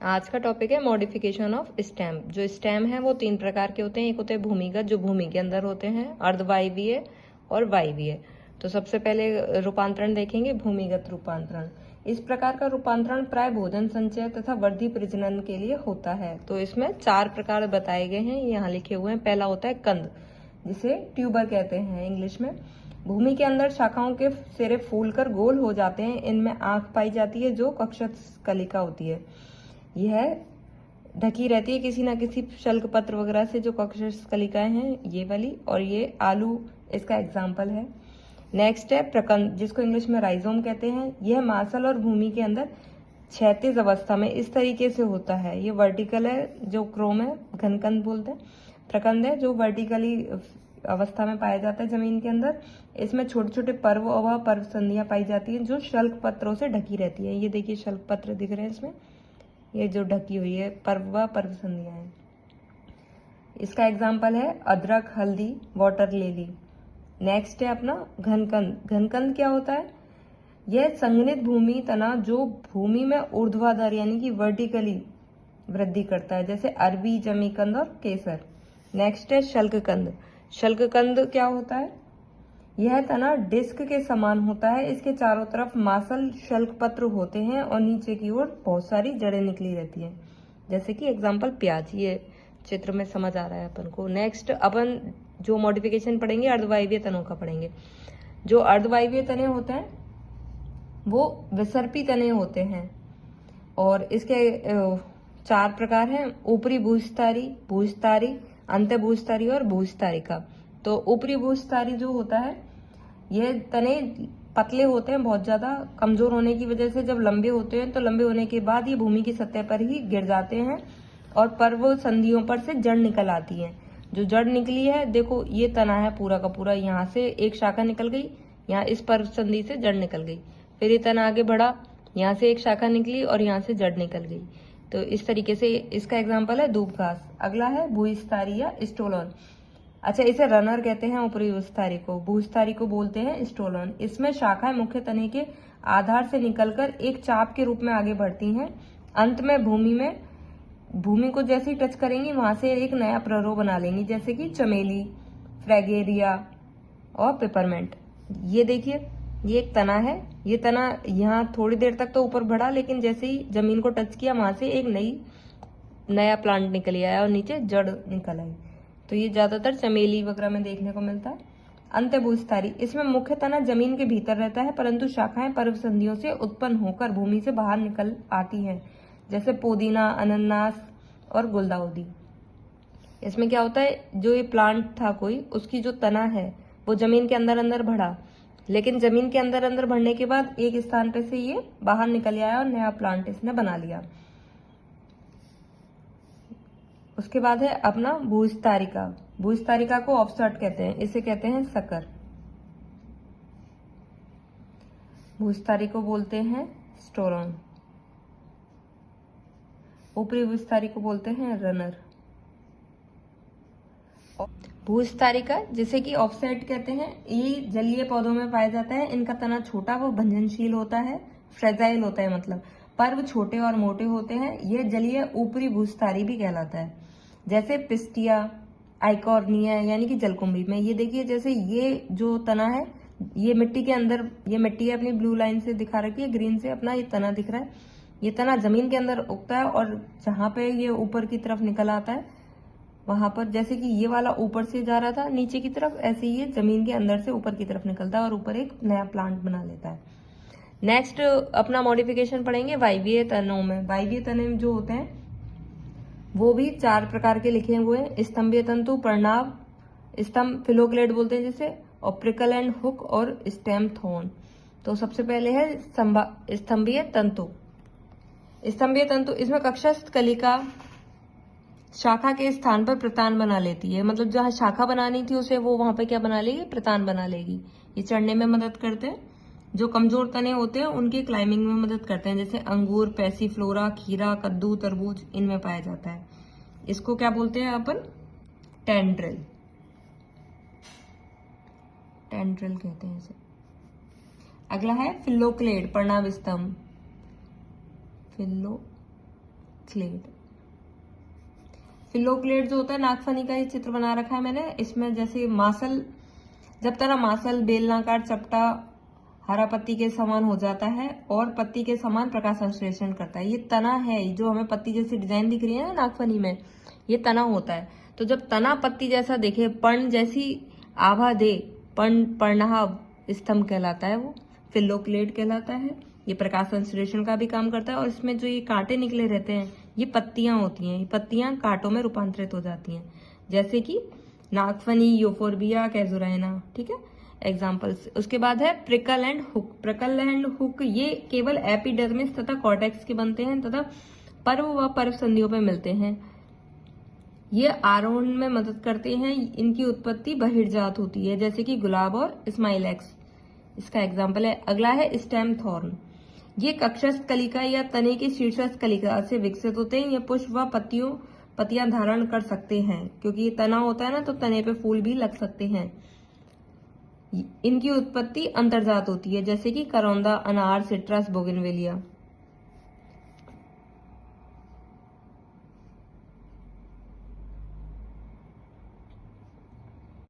आज का टॉपिक है मॉडिफिकेशन ऑफ स्टेम। जो स्टेम है वो 3 प्रकार के होते हैं। एक होते हैं भूमिगत, जो भूमि के अंदर होते हैं, अर्धवायवीय और वायवीय। तो सबसे पहले रूपांतरण देखेंगे, भूमिगत रूपांतरण। इस प्रकार का रूपांतरण प्राय भोजन संचय तथा वृद्धि प्रजनन के लिए होता है। तो इसमें 4 प्रकार बताए गए हैं, यहाँ लिखे हुए हैं। पहला होता है कंद, जिसे ट्यूबर कहते हैं इंग्लिश में। भूमि के अंदर शाखाओं के सिरे फूलकर गोल हो जाते हैं। इनमें आंख पाई जाती है जो कक्षत कलिका होती है। यह ढकी रहती है किसी ना किसी शल्क पत्र वगैरह से, जो कक्षत कलिकाएं हैं ये वाली। और ये आलू इसका एग्जाम्पल है। नेक्स्ट है प्रकंद, जिसको इंग्लिश में राइजोम कहते हैं। यह मांसल और भूमि के अंदर क्षैतिज अवस्था में इस तरीके से होता है। ये वर्टिकल है, जो क्रोम है घनकंद बोलते हैं। प्रकंद है जो वर्टिकली अवस्था में पाया जाता है जमीन के अंदर। इसमें छोटे छोटे पर्व व पर्व संधियां पाई जाती हैं जो शल्क पत्रों से ढकी रहती है। ये देखिए शल्क पत्र दिख रहे हैं इसमें, ये जो ढकी हुई है पर्व व पर्व संधियां हैं। इसका एग्जाम्पल है अदरक, हल्दी, वाटर लिली। नेक्स्ट है अपना घनकंद। घनकंद क्या होता है? यह संघनित भूमि तना जो भूमि में ऊर्ध्वाधर यानी कि वर्टिकली वृद्धि करता है, जैसे अरबी, जमीकंद और केसर। नेक्स्ट है शल्ककंद। शल्ककंद क्या होता है? यह तना डिस्क के समान होता है। इसके चारों तरफ मांसल शल्क पत्र होते हैं और नीचे की ओर बहुत सारी जड़ें निकली रहती हैं, जैसे कि एग्जाम्पल प्याज। ये चित्र में समझ आ रहा है अपन को। नेक्स्ट अपन जो मॉडिफिकेशन पढ़ेंगे अर्धवायवीय तनों का पढ़ेंगे। जो अर्धवायवीय तने होते हैं वो विसर्पी तने होते हैं और इसके 4 प्रकार हैं। ऊपरी भूस्थारी, भूस्थारी, अंत्य भूस्थारी और भूस्थारिका। तो ऊपरी भूस्थारी जो होता है, ये तने पतले होते हैं, बहुत ज्यादा कमजोर होने की वजह से जब लंबे होते हैं तो लंबे होने के बाद ये भूमि की सतह पर ही गिर जाते हैं और पर्व संधियों पर से जड़ निकल आती है। जो जड़ निकली है, देखो ये तना है पूरा का पूरा, यहाँ से एक शाखा निकल गई, यहाँ इस पर्व संधि से जड़ निकल गई, फिर ये तना आगे बढ़ा, यहाँ से एक शाखा निकली और यहाँ से जड़ निकल गई। तो इस तरीके से इसका एग्जाम्पल है धूप घास। अगला है भूस्थारी या स्टोलन। अच्छा, इसे रनर कहते हैं ऊपरी भूस्थारी को। भूस्थारी को बोलते हैं स्टोलन। इसमें शाखाएं मुख्य तने के आधार से निकलकर एक चाप के रूप में आगे बढ़ती हैं। अंत में भूमि को जैसे ही टच करेंगी वहां से एक नया प्ररोह बना लेंगी, जैसे कि चमेली, फ्रेगेरिया और पेपरमेंट। ये देखिए, ये एक तना है। ये तना यहाँ थोड़ी देर तक तो ऊपर बढ़ा, लेकिन जैसे ही जमीन को टच किया वहां से एक नया प्लांट निकल आया और नीचे जड़ निकल आई। तो ये ज्यादातर चमेली वगैरह में देखने को मिलता है। अंत्यभूस्थारी, इसमें मुख्य तना जमीन के भीतर रहता है, परंतु शाखाएं पर्व संधियों से उत्पन्न होकर भूमि से बाहर निकल आती हैं, जैसे पुदीना, अनन्नास और गुलदाउदी। इसमें क्या होता है, जो ये प्लांट था कोई, उसकी जो तना है वो जमीन के अंदर अंदर बढ़ा, लेकिन जमीन के अंदर अंदर बढ़ने के बाद एक स्थान पे से ये बाहर निकल आया और नया प्लांट इसने बना लिया। उसके बाद है अपना भूस्थारिका। भूस्थारिका को ऑफसेट कहते हैं, इसे कहते हैं सकर। भूस्थारी को बोलते हैं स्टोरन। ऊपरी भूस्थारी को बोलते हैं रनर। भूस्थारिका, जिसे कि ऑफसेट कहते हैं, ये जलीय पौधों में पाया जाता है। इनका तना छोटा व भंजनशील होता है, फ्रेजाइल होता है, मतलब पर्व छोटे और मोटे होते हैं। यह जलीय ऊपरी भूस्थारी भी कहलाता है, जैसे पिस्टिया, आइकॉर्निया यानी कि जलकुंभी में। ये देखिए, जैसे ये जो तना है, ये मिट्टी के अंदर, ये मिट्टी है अपनी ब्लू लाइन से दिखा रखी है, ग्रीन से अपना ये तना दिख रहा है। ये तना जमीन के अंदर उगता है और जहां पे ये ऊपर की तरफ निकल आता है वहां पर, जैसे कि ये वाला ऊपर से जा रहा था नीचे की तरफ, ऐसे ही ये जमीन के अंदर से ऊपर की तरफ निकलता है और ऊपर एक नया प्लांट बना लेता है। नेक्स्ट अपना मॉडिफिकेशन पढ़ेंगे वायवीय तनों में। वायवीय तने जो होते हैं वो भी 4 प्रकार के लिखे हुए हैं। स्तंभीय तंतु, पर्णाव स्तंभ, फिलोक्लेड बोलते हैं जिसे, और प्रिकल एंड हुक और स्टेम थोन। तो सबसे पहले है स्तंभीय तंतु। स्तंभीय तंतु, इसमें कक्षस्थ कलिका शाखा के स्थान पर प्रतान बना लेती है। मतलब जहां शाखा बनानी थी उसे वो वहां पे क्या बना लेगी, प्रतान बना लेगी। ये चढ़ने में मदद करते हैं। जो कमजोर तने होते हैं उनकी क्लाइंबिंग में मदद करते हैं, जैसे अंगूर, पैसीफ्लोरा, खीरा, कद्दू, तरबूज, इनमें पाया जाता है। इसको क्या बोलते हैं अपन, टेंड्रिल। टेंड्रिल कहते हैं इसे। अगला है फिलोक्लेड, पर्णाव स्तंभ। क्लेड। फिलोक्लेड जो होता है, नागफनी का ये चित्र बना रखा है मैंने। इसमें जैसे मासल, जब तना मासल बेलनाकार चपटा हरा पत्ती के समान हो जाता है और पत्ती के समान प्रकाश संश्लेषण करता है। ये तना है, जो हमें पत्ती जैसी डिजाइन दिख रही है ना नागफनी में, ये तना होता है। तो जब तना पत्ती जैसा दिखे, पर्ण जैसी आभा दे, पर्णहाभ स्तंभ कहलाता है, वो फिलोक्लेड कहलाता है। ये प्रकाश संश्लेषण का भी काम करता है। और इसमें जो ये कांटे निकले रहते हैं, ये पत्तियां होती हैं। ये पत्तियां कांटों में रूपांतरित हो जाती हैं, जैसे कि नागफनी, यूफोर्बिया, कैजुराइना। ठीक है, एग्जाम्पल्स। उसके बाद है prickle and hook. Prickle and hook ये केवल एपिडर्मिस तथा कॉर्टेक्स के बनते हैं तथा पर्व व पर्व संधियों पे मिलते हैं। ये आरोहण में मदद करते हैं। इनकी उत्पत्ति बहिर्जात होती है, जैसे कि गुलाब और स्माइलैक्स इसका एग्जाम्पल है। अगला है स्टेम थॉर्न। ये कक्षस्थ कलिका या तने की शीर्षस्थ कलिका से विकसित होते हैं। ये पुष्प व पत्तियां धारण कर सकते हैं, क्योंकि ये तना होता है ना, तो तने पे फूल भी लग सकते हैं। इनकी उत्पत्ति अंतर्जात होती है, जैसे कि करौंदा, अनार, सिट्रस, बोगनवेलिया।